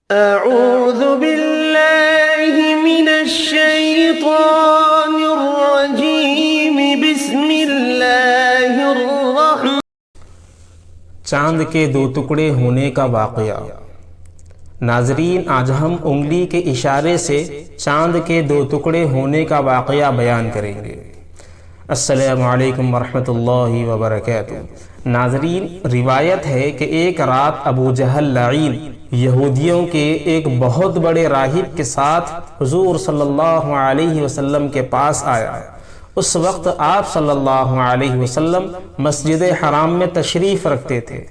أعوذ بالله من الشيطان الرجيم بسم الله الرحمن चांद के दो टुकड़े होने का वाक़या। नाजरीन, आज हम उंगली के इशारे से चांद के दो टुकड़े होने का वाक़या बयान करेंगे। अस्सलामु अलैकुम वरहमतुल्लाहि वबरकातुहू। नाजरीन, रिवायत है कि एक रात अबू जहल लईन यहूदियों के एक बहुत बड़े राहिब के साथ हुजूर सल्लल्लाहु अलैहि वसल्लम के पास आया। उस वक्त आप सल्लल्लाहु अलैहि वसल्लम मस्जिद हराम में तशरीफ़ रखते थे।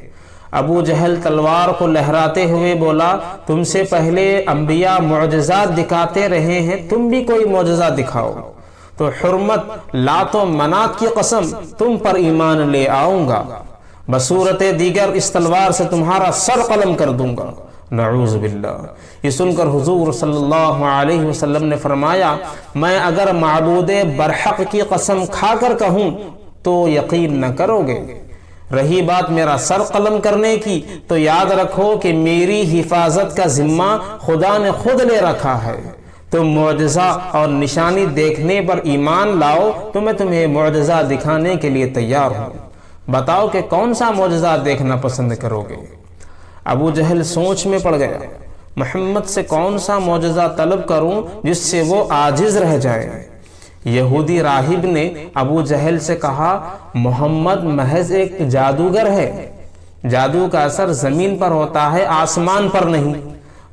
अबू जहल तलवार को लहराते हुए बोला, तुमसे पहले अंबिया मुअजिज़ात दिखाते रहे हैं, तुम भी कोई मुअजिज़ा दिखाओ तो हुर्मत लातो मनात की कसम तुम पर ईमान ले आऊंगा, बसूरत दीगर इस तलवार से तुम्हारा सर कलम कर दूंगा। नऊज़ बिल्लाह। ये सुनकर हुजूर सल्लल्लाहु अलैहि वसल्लम ने फरमाया, मैं अगर माबूदे बरहक की कसम खाकर कहूँ तो यकीन न करोगे। रही बात मेरा सर कलम करने की, तो याद रखो कि मेरी हिफाजत का जिम्मा खुदा ने खुद ले रखा है। तुम मुअजिज़ा और निशानी देखने पर ईमान लाओ तो मैं तुम्हें मुअजिज़ा दिखाने के लिए तैयार हूँ। बताओ कि कौन सा मुअजिज़ा देखना पसंद करोगे। अबू जहल सोच में पड़ गया, मोहम्मद से कौन सा मुअजिज़ा तलब करूं जिससे वो आजिज़ रह जाए। यहूदी राहिब ने अबू जहल से कहा, मोहम्मद महज एक जादूगर है, जादू का असर ज़मीन पर होता है, आसमान पर नहीं।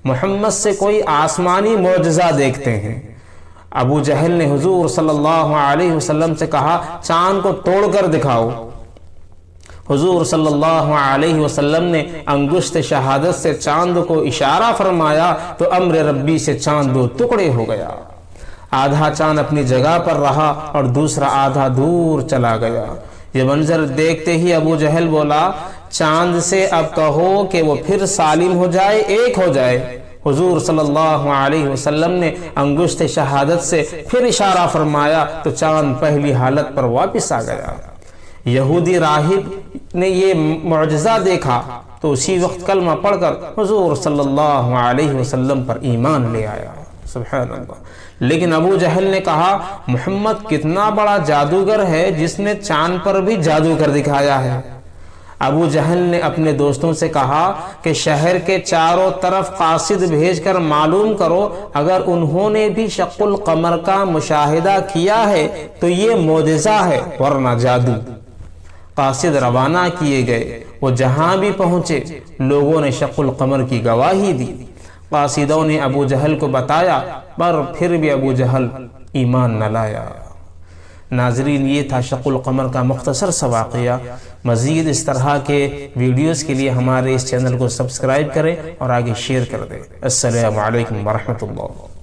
मोहम्मद से कोई आसमानी मुअजिज़ा देखते हैं। अबू जहल ने हुजूर सल्लल्लाहु अलैहि वसल्लम से कहा, चांद को तोड़कर दिखाओ। हुजूर सल्लल्लाहु अलैहि वसल्लम ने अंगुश्त शहादत से चांद को इशारा फरमाया तो अम्र रब्बी से चांद दो टुकड़े हो गया। आधा चांद अपनी जगह पर रहा और दूसरा आधा दूर चला गया। ये मंजर देखते ही अबू जहल बोला, चांद से अब कहो कि वो फिर सालिम हो जाए, एक हो जाए। हुजूर सल्लल्लाहु अलैहि वसल्लम ने अंगुश्त शहादत से फिर इशारा फरमाया तो चांद पहली हालत पर वापस आ गया। यहूदी राहिब ने ये मुअजिज़ा देखा तो उसी वक्त कलमा पढ़कर हुजूर सल्लल्लाहु अलैहि वसल्लम पर ईमान ले आया। सुभान अल्लाह। लेकिन अबू जहल ने कहा, मोहम्मद कितना बड़ा जादूगर है जिसने चांद पर भी जादू कर दिखाया है। अबू जहल ने अपने दोस्तों से कहा कि शहर के चारों तरफ कासिद भेजकर मालूम करो, अगर उन्होंने भी शक्कुल कमर का मुशाहिदा किया है तो ये मुअजिज़ा है वरना जादू। कासिद रवाना किए गए। वो जहां भी पहुंचे लोगों ने शक्कुल कमर की गवाही दी। कासिदों ने अबू जहल को बताया पर फिर भी अबू जहल ईमान न लाया। नाजरीन, ये था शक्कुल कमर का मुख्तसर सा वाक़या। मज़ीद इस तरह के वीडियोस के लिए हमारे इस चैनल को सब्सक्राइब करें और आगे शेयर कर दें। अस्सलामु अलैकुम वरहमतुल्लाह।